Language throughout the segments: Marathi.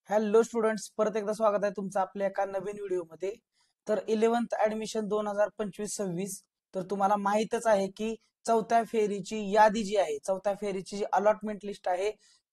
हॅलो स्टुडंट्स, परत एकदा स्वागत आहे तुमचं आपल्या एका नवीन व्हिडिओमध्ये. तर 11th ऍडमिशन 2025-26. तर तुम्हाला माहितच आहे की चौथ्या फेरीची यादी जी आहे, चौथ्या फेरीची जी अलॉटमेंट लिस्ट आहे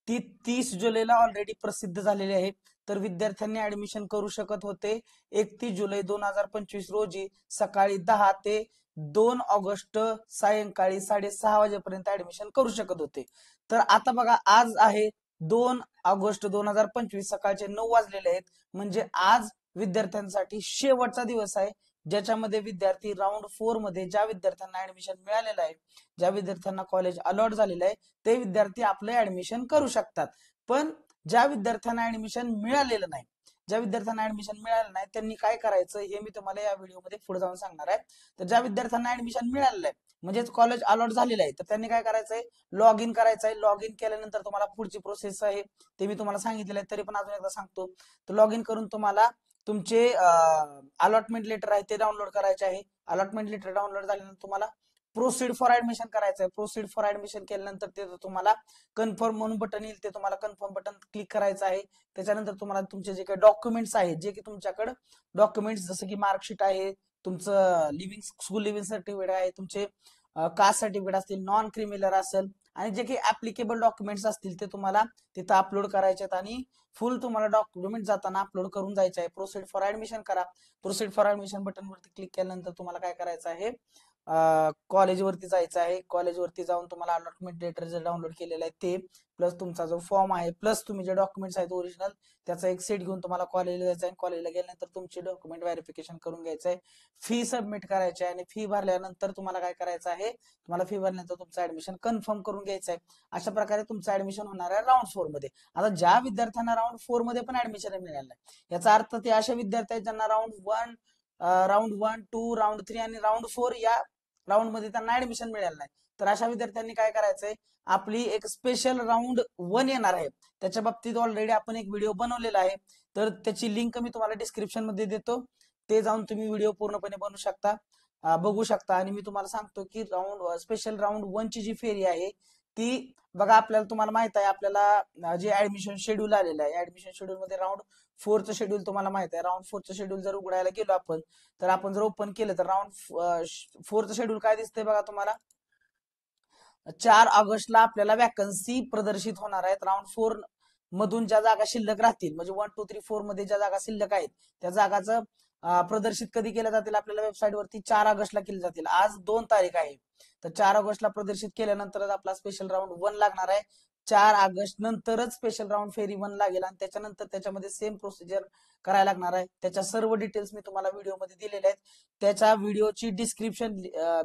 ती 30 जुलैला ऑलरेडी प्रसिद्ध झालेली आहे. तर विद्यार्थ्यांनी ऍडमिशन करू शकत होते 31 जुलै 2025 रोजी सकाळी 10 ते 2 ऑगस्ट सायंकाळी 6:30 वाजेपर्यंत ऍडमिशन करू शकत होते. तर आता बघा, आज आहे 2 ऑगस्ट 2025, सकाळचे 9 वाजलेले आहेत. म्हणजे आज विद्यार्थ्यांसाठी शेवटचा दिवस आहे, ज्याच्यामध्ये विद्यार्थी राऊंड 4 मध्ये ज्या विद्यार्थ्यांना ऍडमिशन मिळालेलं आहे, ज्या विद्यार्थ्यांना कॉलेज अलॉट झालेलं आहे, ते विद्यार्थी आपलं ऍडमिशन करू शकतात. पण ज्या विद्यार्थ्यांना ऍडमिशन मिळालेलं नाही, ज्या विद्यार्थ्यांना ऍडमिशन मिळालं नाही, त्यांनी काय करायचं हे मी तुम्हाला या व्हिडिओमध्ये पुढे जाऊन सांगणार आहे. तर ज्या विद्यार्थ्यांना ऍडमिशन मिळालेलं आहे, म्हणजेच कॉलेज अलॉट झालेलं आहे, तर त्यांनी काय करायचंय, लॉग इन करायचं आहे. लॉग इन केल्यानंतर तुम्हाला पुढची प्रोसेस आहे ते मी तुम्हाला सांगितलेलं आहे, तरी पण अजून एकदा सांगतो. तर लॉग इन करून तुम्हाला तुमचे अलॉटमेंट लेटर आहे ते डाउनलोड करायचे आहे. अलॉटमेंट लेटर डाउनलोड झाल्यानंतर तुम्हाला प्रोसीड फॉर ऍडमिशन करायचं आहे. प्रोसीड फॉर ऍडमिशन केल्यानंतर ते तुम्हाला कन्फर्म म्हणून बटन येईल, ते तुम्हाला कन्फर्म बटन क्लिक करायचं आहे. त्याच्यानंतर तुम्हाला तुमचे जे काही डॉक्युमेंट्स आहेत, जे की तुमच्याकडे डॉक्युमेंट्स जसं की मार्कशीट आहे, तुमचं स्कूल लिव्हिंग सर्टिफिकेट आहे, तुमचे कास्ट सर्टिफिकेट असतील, नॉन क्रिमिनल असेल, आणि जे काही ऍप्लिकेबल डॉक्युमेंट्स असतील ते तुम्हाला तिथं अपलोड करायचे आहेत. आणि फुल तुम्हाला डॉक्युमेंट जाताना अपलोड करून जायचं आहे. प्रोसीड फॉर ऍडमिशन करा. प्रोसीड फॉर ऍडमिशन बटन वरती क्लिक केल्यानंतर तुम्हाला काय करायचं आहे, कॉलेजवरती जायचं आहे. कॉलेजवरती जाऊन तुम्हाला अलॉटमेंट लेटर जे डाउनलोड केलेलं आहे ते, प्लस तुमचा जो फॉर्म आहे, प्लस तुम्ही जे डॉक्युमेंट्स आहेत ओरिजिनल, त्याचा एक सेट घेऊन तुम्हाला कॉलेजला जायचं आहे. कॉलेजला गेल्यानंतर तुमचे डॉक्युमेंट व्हेरिफिकेशन करून घ्यायचं आहे. फी सबमिट करायची आहे, आणि फी भरल्यानंतर तुम्हाला काय करायचं आहे, तुम्हाला फी भरल्यानंतर तुमचं ऍडमिशन कन्फर्म करून घ्यायचं आहे. अशा प्रकारे तुमचं ऍडमिशन होणार आहे राऊंड 4 मध्ये. आता ज्या विद्यार्थ्यांना राऊंड 4 मध्ये पण ऍडमिशन मिळालं आहे, याचा अर्थ ते अशा विद्यार्थी आहेत ज्यांना राऊंड 1, 2, राऊंड 3 आणि राऊंड 4 या राऊंड मध्ये त्यांना ऍडमिशन मिळालं नाही. तर अशा विद्यार्थ्यांनी काय करायचंय, आपली एक स्पेशल राऊंड 1 येणार आहे, त्याच्या बाबतीत ऑलरेडी आपण एक व्हिडिओ बनवलेला आहे. तर त्याची लिंक मी तुम्हाला डिस्क्रिप्शन मध्ये देतो, ते जाऊन तुम्ही व्हिडिओ पूर्णपणे बनवू शकता, बघू शकता. आणि मी तुम्हाला सांगतो की स्पेशल राऊंड 1 ची जी फेरी आहे ती बघा, आपल्याला तुम्हाला माहित आहे, आपल्याला जे ऍडमिशन शेड्यूल आलेलं आहे, ऍडमिशन शेड्यूल मध्ये राऊंड 4चं शेड्यूल तुम्हाला माहित आहे. राऊंड 4चं शेड्यूल जर उघडायला गेलो आपण, तर आपण जर ओपन केलं तर राऊंड 4चं शेड्यूल काय दिसतंय बघा तुम्हाला. 4 ऑगस्टला आपल्याला वॅकन्सी प्रदर्शित होणार आहेत. राऊंड 4 मधून ज्या जागा शिल्लक राहतील, म्हणजे 1, 2, 3, 4 मध्ये ज्या जागा शिल्लक आहेत, त्या जागाचं प्रदर्शित कधी केल्या जातील, आपल्याला वेबसाईट वरती 4 ऑगस्टला केले जातील. आज 2 तारीख आहे, तर 4 ऑगस्टला प्रदर्शित केल्यानंतरच आपला स्पेशल राऊंड 1 लागणार आहे. 4 ऑगस्ट नंतरच स्पेशल राऊंड फेरी 1 लागेल, आणि त्याच्यानंतर त्याच्यामध्ये सेम प्रोसिजर करायला लागणार आहे. त्याच्या सर्व डिटेल्स मी तुम्हाला व्हिडिओमध्ये दिलेले आहेत. त्याच्या व्हिडिओची डिस्क्रिप्शन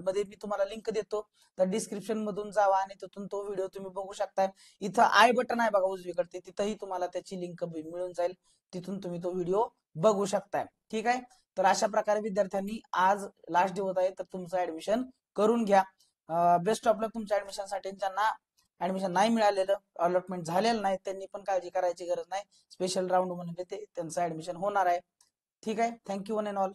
मध्ये मी तुम्हाला लिंक देतो, तर डिस्क्रिप्शन मधून जावा आणि तिथून तो व्हिडिओ तुम्ही बघू शकताय. इथं आय बटन आहे बघा उजवीकडे, तिथंही तुम्हाला त्याची लिंक मिळून जाईल, तिथून तुम्ही तो व्हिडिओ बघू शकताय. ठीक आहे. तर अशा प्रकारे विद्यार्थ्यांनी, आज लास्ट दिवस आहे, तर तुमचं ऍडमिशन करून घ्या. बेस्ट ऑफ लक तुमच्या ऍडमिशनसाठी. ज्यांना ऍडमिशन नाही मिळालेलं, अलॉटमेंट झालेलं नाही, त्यांनी पण काळजी करायची गरज नाही. स्पेशल राऊंड म्हणजे ते त्यांचं ऍडमिशन होणार आहे. ठीक आहे. Thank you one and all.